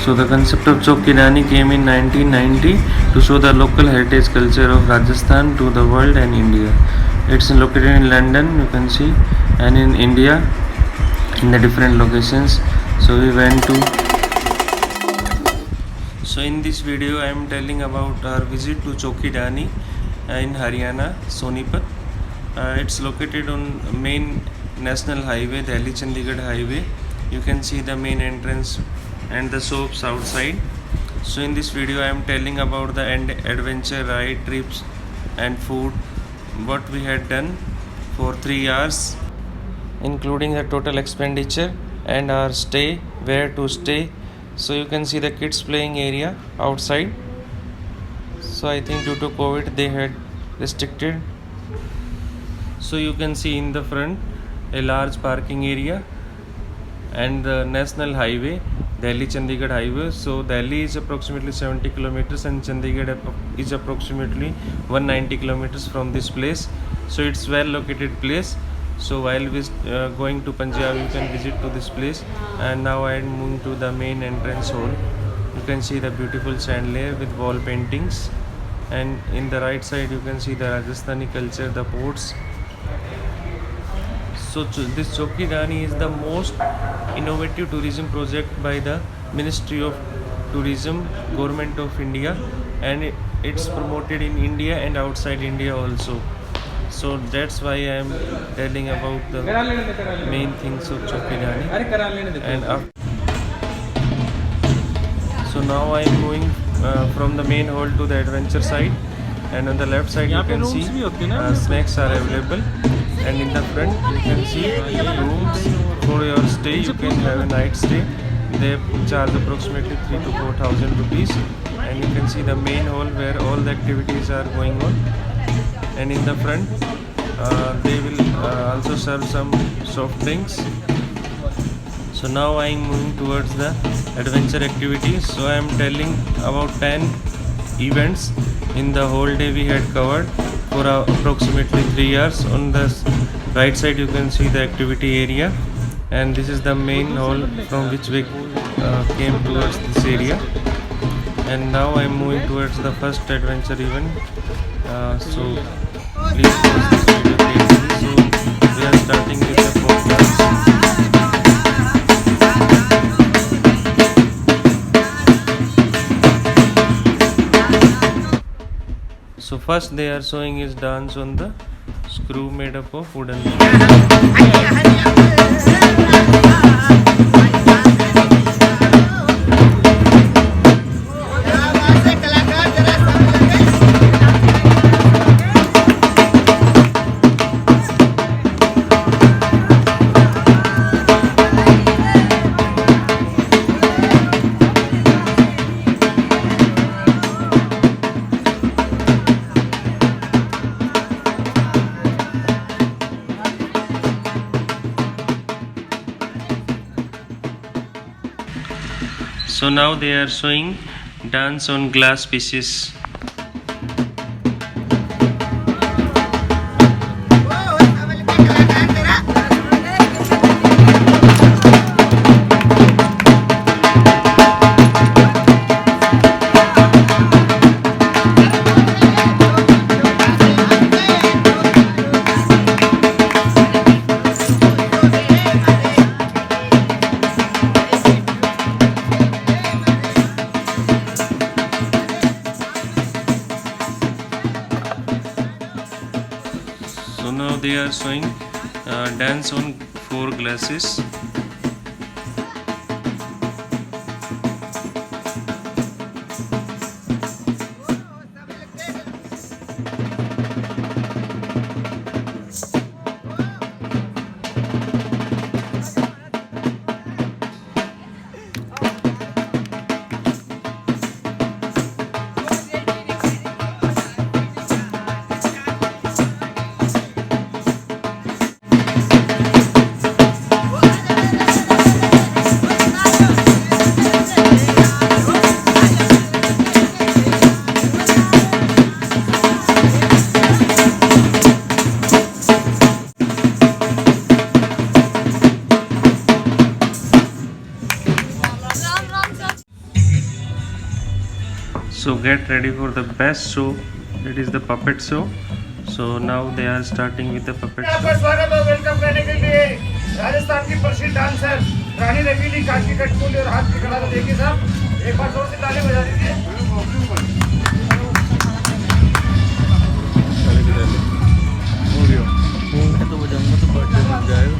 So the concept of Chowk Ki Rani came in 1990 to show the local heritage culture of Rajasthan to the world and India. It's located in London, you can see, and in India in the different locations. So we went to. So in this video I am telling about our visit to Chowk Ki Rani in Haryana, Sonipat. It's located on main national highway, Delhi Chandigarh highway. You can see the main entrance and the shops outside. So in this video I am telling about the adventure ride, trips and food, what we had done for 3 hours, including the total expenditure and our stay, where to stay. So you can see the kids playing area outside. So I think due to COVID they had restricted. So you can see in the front a large parking area and the national highway, Delhi Chandigarh highway. So Delhi is approximately 70 kilometers and Chandigarh is approximately 190 kilometers from this place. So it's well located place. So while we going to Punjab, you can visit to this place. And now I am moving to the main entrance hall. You can see the beautiful chandelier with wall paintings, and in the right side you can see the Rajasthani culture, the ports. So this Chowk Ki Rani is the most innovative tourism project by the Ministry of Tourism, Government of India, and it's promoted in India and outside India also. So that's why I am telling about the main things of Chowk Ki Rani. And so now I am moving from the main hall to the adventure side, and on the left side you can see snacks are available, and in the front you can see rooms for your stay. You can have a night stay. They charge approximately 3 to 4,000 rupees, and you can see the main hall where all the activities are going on. And in the front they will also serve some soft drinks. So now I am moving towards the adventure activities. So I am telling about 10 events in the whole day we had covered for approximately 3 hours. On the right side you can see the activity area, and this is the main hall from which we came towards this area. And now I am moving towards the first adventure event. So please watch this video carefully. So we are starting with the podcast. So first they are showing is dance on the screw made up of wooden. So now they are showing dance on glass pieces. So now they are showing dance on 4 glasses. So get ready for the best show. It is the puppet show. So now they are starting with the puppet आपका show. स्वागत है welcome करने के लिए राजस्थान की प्रसिद्ध dancer रानी रंगीली काकी कटकोली और हाथ की कला को देखिए साहब एक बार जोर से ताली बजा दीजिए। मैं तो बजाऊंगा तो बर्थडे बन जाएगा।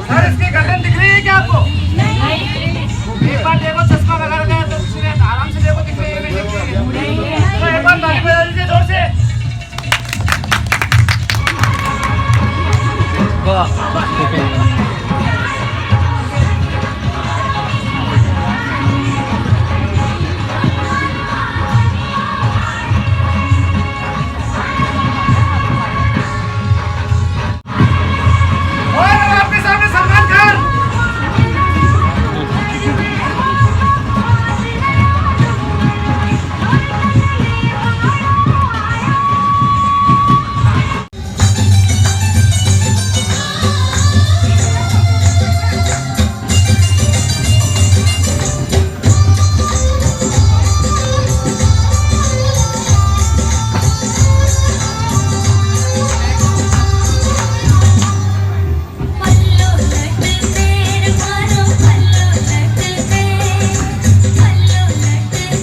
सर इसकी गर्दन दिख रही है क्या आपको? एक बार देखो चश्मा लगा रखा है तो इसलिए आराम से देखो दिख रही है नहीं दिख रही है। तो एक बार ताली बजा दीजिए जोर से। और आपके सामने सलमान खान। पल्लो लट तेर मारो पल्लो लट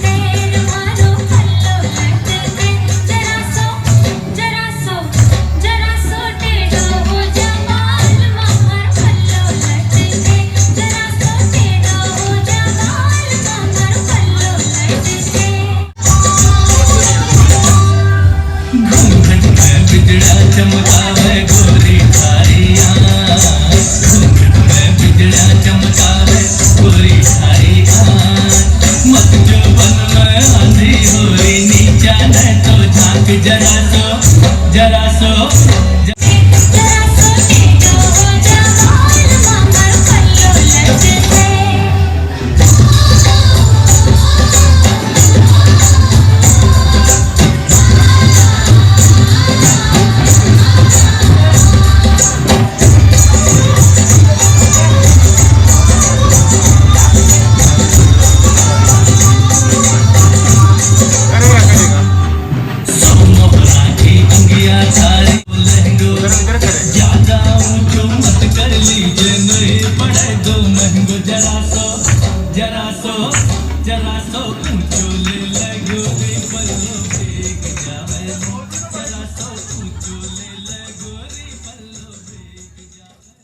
तेर मारो पल्लो लट जरा सो टेढ़ो हो जमाल मगर पल्लो लट जरा सो टेढ़ो हो जमाल मगर पल्लो लट घूंघट में बिजड़ा चमकावे गोरी थारियां, घूंघट में बिजड़ा चमकावे गोरी थारियां। मत जो बन में आंधी होई नीचा न तो झांक जरा सो जरा सो टेढ़ो हो जमाल मगर पल्लो लट मोहरा की अंगिया थारी लहंगो ज्यादा ऊंचो मत कर लीजिए नहीं पड़े दो महंगो जरा सो ऊंचो ले लगो रे पल्लो भीग जावे जरा सो ऊंचो ले लगो रे पल्लो भीग जावे।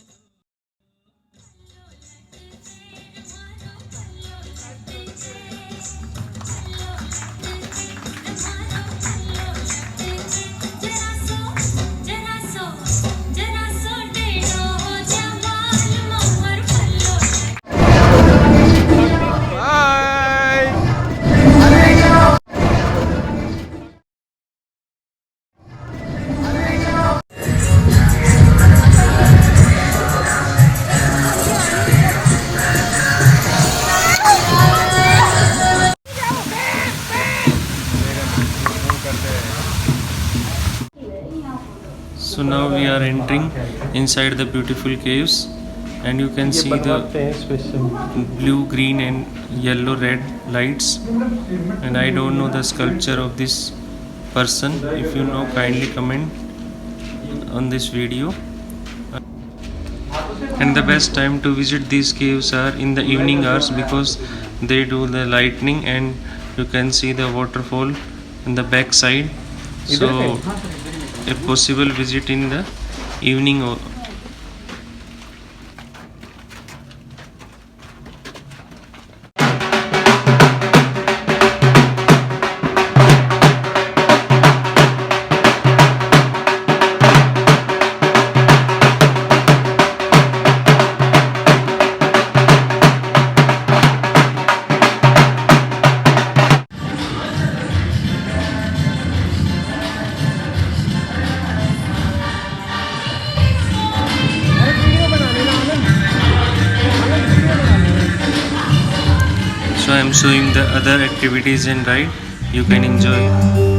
जरा सो टेढ़ो हो जमाल मगर पल्लो So now we are entering inside the beautiful caves, and you can see the blue, green and yellow, red lights. And I don't know the sculpture of this person. If you know, kindly comment on this video. And the best time to visit these caves are in the evening hours, because they do the lightning and you can see the waterfall in the back side. So a possible visit in the evening. I am showing the other activities in ride. You can enjoy.